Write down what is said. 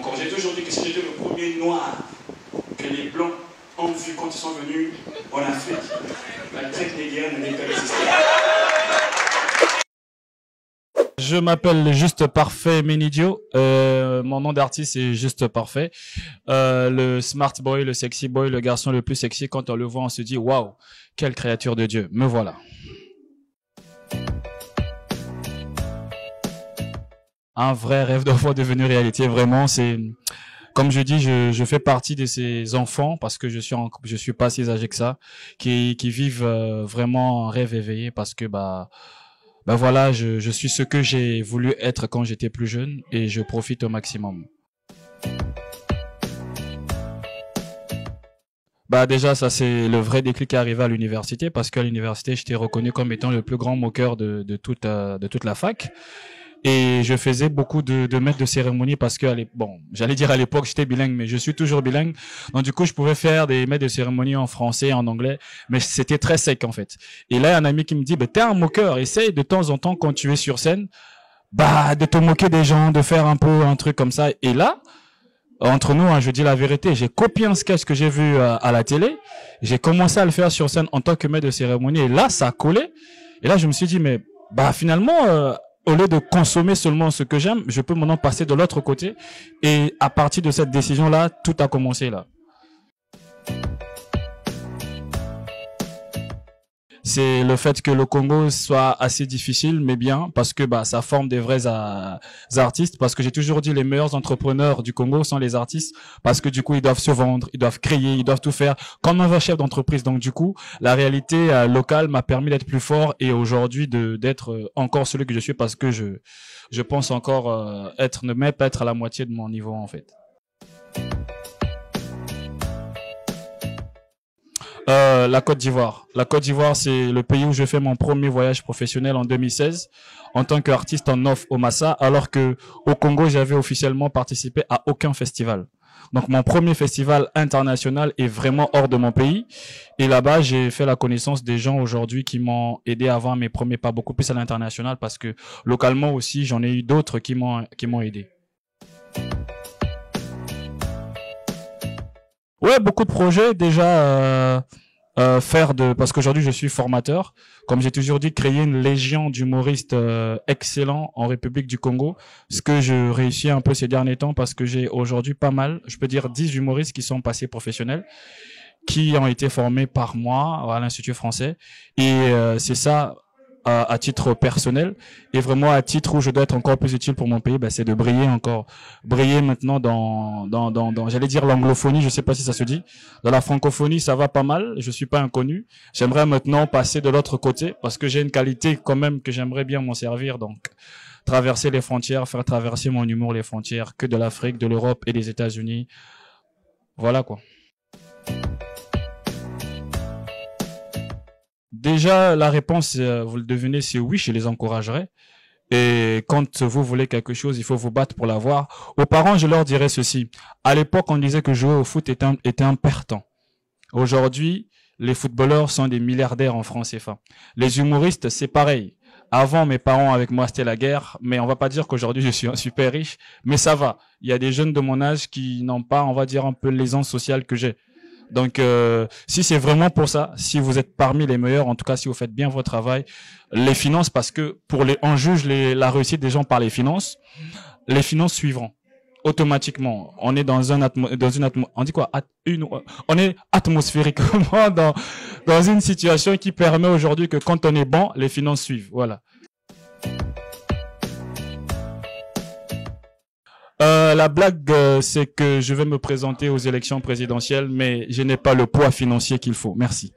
encore. J'ai toujours dit que si j'étais le premier noir que les Blancs ont vu quand ils sont venus en Afrique, la traite négrière n'allait pas exister. Je m'appelle Juste Parfait Menidio. Mon nom d'artiste est Juste Parfait. Le smart boy, le sexy boy, le garçon le plus sexy. Quand on le voit, on se dit waouh, quelle créature de Dieu. Me voilà. Un vrai rêve d'enfant devenu réalité. Vraiment, c'est comme je dis, je fais partie de ces enfants parce que je suis pas si âgé que ça, qui vivent vraiment un rêve éveillé parce que bah voilà, je suis ce que j'ai voulu être quand j'étais plus jeune et je profite au maximum. Bah déjà, ça c'est le vrai déclic qui est arrivé à l'université parce qu'à l'université, j'étais reconnu comme étant le plus grand moqueur de toute la fac. Et je faisais beaucoup de maîtres de cérémonie parce que, bon, j'allais dire à l'époque, j'étais bilingue, mais je suis toujours bilingue. Donc, du coup, je pouvais faire des maîtres de cérémonie en français, en anglais, mais c'était très sec, en fait. Et là, il y a un ami qui me dit, bah, t'es un moqueur, essaye de temps en temps, quand tu es sur scène, bah, de te moquer des gens, de faire un peu un truc comme ça. Et là, entre nous, hein, je dis la vérité, j'ai copié un sketch que j'ai vu à la télé, j'ai commencé à le faire sur scène en tant que maître de cérémonie, et là, ça a collé. Et là, je me suis dit, mais, bah, finalement, au lieu de consommer seulement ce que j'aime, je peux maintenant passer de l'autre côté. Et à partir de cette décision-là, tout a commencé là. C'est le fait que le Congo soit assez difficile, mais bien, parce que bah ça forme des vrais artistes. Parce que j'ai toujours dit les meilleurs entrepreneurs du Congo sont les artistes, parce que du coup ils doivent se vendre, ils doivent créer, ils doivent tout faire comme un vrai chef d'entreprise. Donc du coup, la réalité locale m'a permis d'être plus fort et aujourd'hui d'être encore celui que je suis, parce que je pense encore ne même pas être à la moitié de mon niveau en fait. La Côte d'Ivoire. La Côte d'Ivoire, c'est le pays où je fais mon premier voyage professionnel en 2016 en tant qu'artiste en off au Massa, alors que au Congo, j'avais officiellement participé à aucun festival. Donc mon premier festival international est vraiment hors de mon pays. Et là-bas, j'ai fait la connaissance des gens aujourd'hui qui m'ont aidé à avoir mes premiers pas beaucoup plus à l'international, parce que localement aussi, j'en ai eu d'autres qui m'ont aidé. Ouais, beaucoup de projets déjà. Parce qu'aujourd'hui je suis formateur, comme j'ai toujours dit, créer une légion d'humoristes excellents en République du Congo, ce que je réussis un peu ces derniers temps parce que j'ai aujourd'hui pas mal, je peux dire 10 humoristes qui sont passés professionnels, qui ont été formés par moi à l'Institut français, et c'est ça à titre personnel, et vraiment à titre où je dois être encore plus utile pour mon pays, bah, c'est de briller maintenant dans j'allais dire l'anglophonie, je sais pas si ça se dit. Dans la francophonie, ça va pas mal, je suis pas inconnu. J'aimerais maintenant passer de l'autre côté parce que j'ai une qualité quand même que j'aimerais bien m'en servir, donc traverser les frontières, faire traverser mon humour les frontières que de l'Afrique, de l'Europe et des États-Unis. Voilà quoi. Déjà, la réponse, vous le devinez, c'est oui, je les encouragerai. Et quand vous voulez quelque chose, il faut vous battre pour l'avoir. Aux parents, je leur dirais ceci. À l'époque, on disait que jouer au foot était un perdant. Aujourd'hui, les footballeurs sont des milliardaires en francs CFA. Les humoristes, c'est pareil. Avant, mes parents avec moi, c'était la guerre. Mais on va pas dire qu'aujourd'hui, je suis un super riche. Mais ça va. Il y a des jeunes de mon âge qui n'ont pas, on va dire, un peu l'aisance sociale que j'ai. Donc, si c'est vraiment pour ça, si vous êtes parmi les meilleurs, en tout cas, si vous faites bien votre travail, les finances, parce que on juge la réussite des gens par les finances suivront automatiquement. On est dans on dit quoi? On est atmosphériquement dans une situation qui permet aujourd'hui que quand on est bon, les finances suivent. Voilà. La blague, c'est que je vais me présenter aux élections présidentielles, mais je n'ai pas le poids financier qu'il faut. Merci.